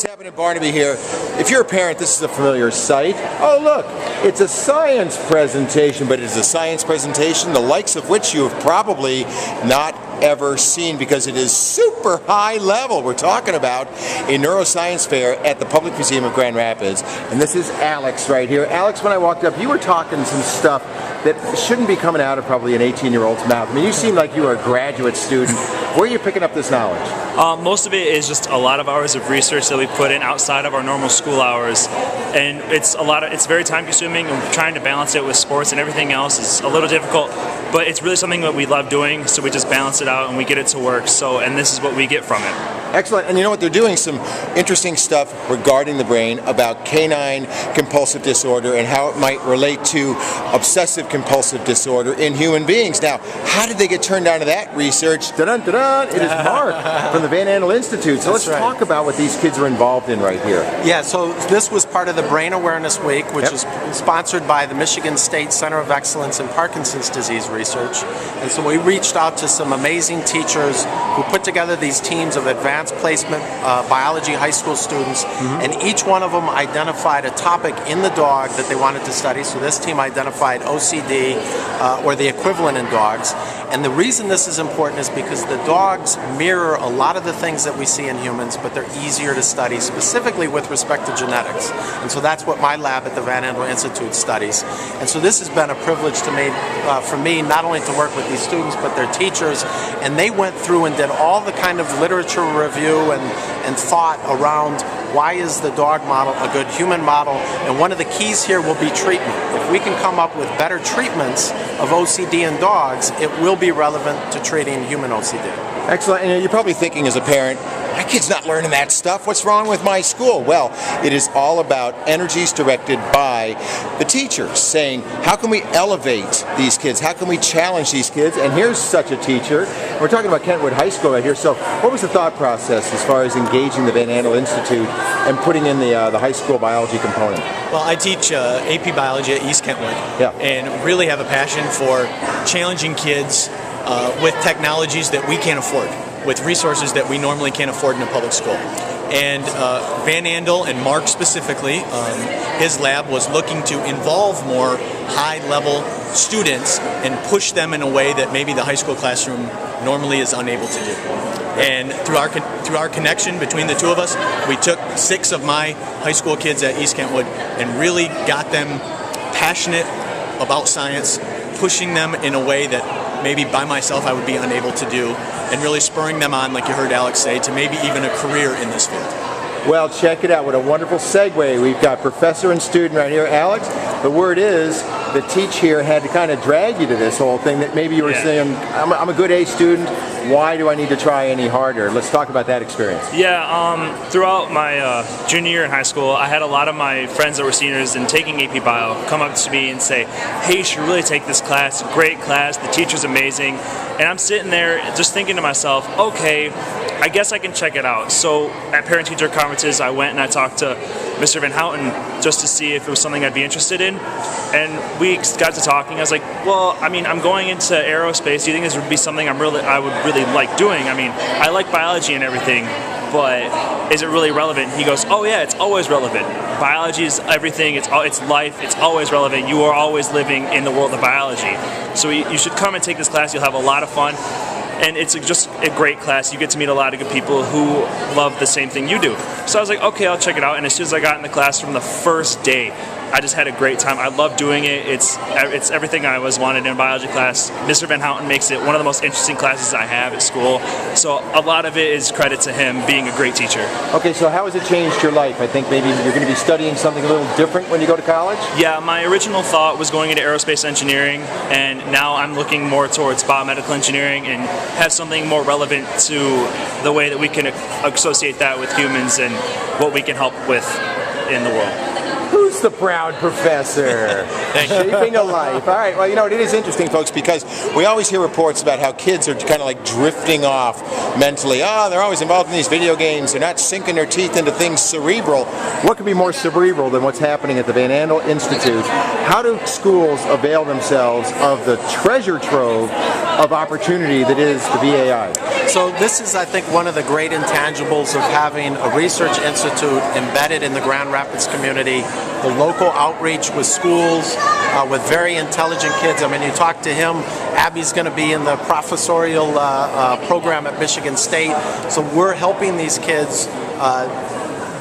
happening, Barnaby here. If you're a parent, this is a familiar sight. Oh look, it's a science presentation, but it's a science presentation the likes of which you have probably not ever seen because it is super high level. We're talking about a neuroscience fair at the Public Museum of Grand Rapids, and this is Alex right here. Alex, when I walked up, you were talking some stuff that shouldn't be coming out of probably an 18-year-old's mouth. I mean, you seem like you were a graduate student. Where are you picking up this knowledge? Most of it is just a lot of hours of research that we put in outside of our normal school hours, and it's very time consuming, and trying to balance it with sports and everything else is a little difficult, but it's really something that we love doing, so we just balance it out and we get it to work, and this is what we get from it. Excellent. And you know what, they're doing some interesting stuff regarding the brain about canine compulsive disorder and how it might relate to obsessive compulsive disorder in human beings. Now, how did they get turned on to that research? Dun-dun-dun-dun! It is Mark from the Van Andel Institute. So let's talk about what these kids are involved in right here. Yeah, so this was part of the Brain Awareness Week, which is sponsored by the Michigan State Center of Excellence in Parkinson's Disease Research. And so we reached out to some amazing teachers who put together these teams of advanced placement biology high school students, and each one of them identified a topic in the dog that they wanted to study. So this team identified OCD or the equivalent in dogs. And the reason this is important is because the dogs mirror a lot of the things that we see in humans, but they're easier to study, specifically with respect to genetics. And so that's what my lab at the Van Andel Institute studies. And so this has been a privilege to me, for me, not only to work with these students, but their teachers. And they went through and did all the kind of literature review and thought around why is the dog model a good human model. And one of the keys here will be treatment. If we can come up with better treatments of OCD in dogs, it will be relevant to treating human OCD. Excellent. And you're probably thinking as a parent, my kid's not learning that stuff. What's wrong with my school? Well, it is all about energies directed by the teachers, saying, how can we elevate these kids? How can we challenge these kids? And here's such a teacher. We're talking about Kentwood High School right here. So what was the thought process as far as engaging the Van Andel Institute and putting in the high school biology component? Well, I teach AP Biology at East Kentwood, and really have a passion for challenging kids with technologies that we can't afford, with resources that we normally can't afford in a public school. And Van Andel, and Mark specifically, his lab was looking to involve more high-level students and push them in a way that maybe the high school classroom normally is unable to do. And through our connection between the two of us, we took 6 of my high school kids at East Kentwood and really got them passionate about science, pushing them in a way that maybe by myself I would be unable to do, and really spurring them on, like you heard Alex say, to maybe even a career in this field. Well, check it out. What a wonderful segue. We've got professor and student right here. Alex, the word is the teach here had to kind of drag you to this whole thing that maybe you were saying, I'm a good A student, why do I need to try any harder? Let's talk about that experience. Yeah, throughout my junior year in high school, I had a lot of my friends that were seniors and taking AP Bio come up to me and say, hey, you should really take this class, great class, the teacher's amazing. And I'm sitting there just thinking to myself, okay, I guess I can check it out. So at parent-teacher conferences, I went and I talked to Mr. Van Houten just to see if it was something I'd be interested in. And we got to talking. I was like, well, I mean, I'm going into aerospace. Do you think this would be something I would really like doing? I mean, I like biology and everything, but is it really relevant? He goes, oh yeah, it's always relevant. Biology is everything. It's life. It's always relevant. You are always living in the world of biology. So you should come and take this class. You'll have a lot of fun. And it's just a great class. You get to meet a lot of good people who love the same thing you do. So I was like, okay, I'll check it out. And as soon as I got in the class from the first day, I just had a great time. I love doing it. It's everything I was wanted in a biology class. Mr. Van Houten makes it one of the most interesting classes I have at school. So a lot of it is credit to him being a great teacher. Okay, so how has it changed your life? I think maybe you're going to be studying something a little different when you go to college? Yeah, my original thought was going into aerospace engineering, and now I'm looking more towards biomedical engineering and have something more relevant to the way that we can associate that with humans and what we can help with in the world. Who's the proud professor? Shaping a life. All right, well, you know, it is interesting, folks, because we always hear reports about how kids are kind of like drifting off mentally. They're always involved in these video games. They're not sinking their teeth into things cerebral. What could be more cerebral than what's happening at the Van Andel Institute? How do schools avail themselves of the treasure trove of opportunity that is the VAI? So this is, I think, one of the great intangibles of having a research institute embedded in the Grand Rapids community, the local outreach with schools, with very intelligent kids. I mean, you talk to him, Abby's going to be in the professorial program at Michigan State. So we're helping these kids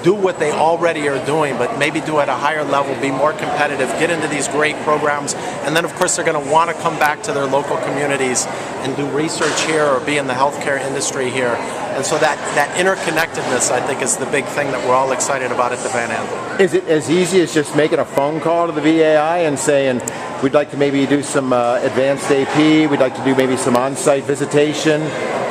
do what they already are doing, but maybe do at a higher level, be more competitive, get into these great programs, and then of course they're going to want to come back to their local communities and do research here or be in the healthcare industry here. And so that interconnectedness, I think, is the big thing that we're all excited about at the Van Andel. Is it as easy as just making a phone call to the VAI and saying, we'd like to maybe do some advanced AP, we'd like to do maybe some on-site visitation?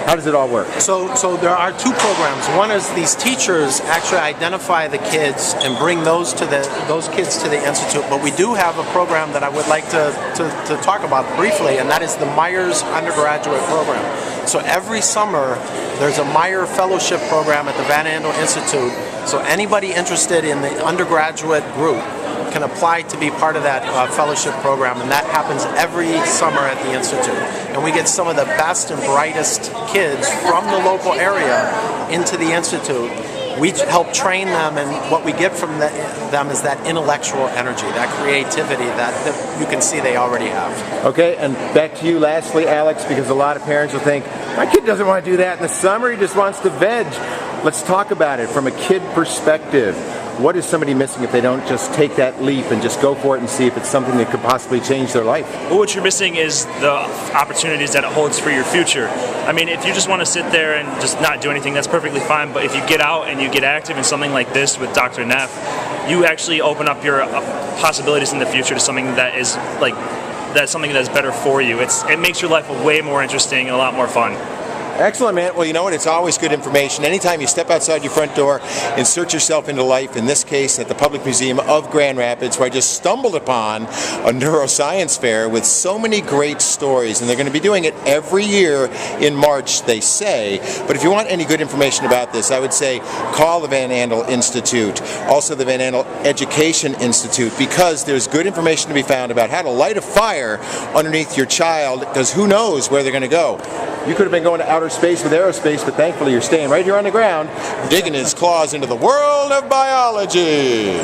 How does it all work? So there are two programs. One is these teachers actually identify the kids and bring those kids to the institute. But we do have a program that I would like to talk about briefly, and that is the Myers undergraduate program. So every summer there's a Meyer Fellowship program at the Van Andel Institute. So anybody interested in the undergraduate group can apply to be part of that fellowship program, and that happens every summer at the Institute. And we get some of the best and brightest kids from the local area into the Institute. We help train them, and what we get from them is that intellectual energy, that creativity that you can see they already have. Okay, and back to you lastly, Alex, because a lot of parents will think, my kid doesn't want to do that in the summer, he just wants to veg. Let's talk about it from a kid perspective. What is somebody missing if they don't just take that leap and just go for it and see if it's something that could possibly change their life? Well, what you're missing is the opportunities that it holds for your future. I mean, if you just want to sit there and just not do anything, that's perfectly fine. But if you get out and you get active in something like this with Dr. Neff, you actually open up your possibilities in the future to something that is better for you. It makes your life way more interesting and a lot more fun. Excellent, man. Well, you know what? It's always good information. Anytime you step outside your front door, insert yourself into life, in this case at the Public Museum of Grand Rapids, where I just stumbled upon a neuroscience fair with so many great stories. And they're going to be doing it every year in March, they say. But if you want any good information about this, I would say call the Van Andel Institute, also the Van Andel Education Institute, because there's good information to be found about how to light a fire underneath your child, because who knows where they're going to go. You could have been going to outer space with aerospace, but thankfully you're staying right here on the ground, digging his claws into the world of biology.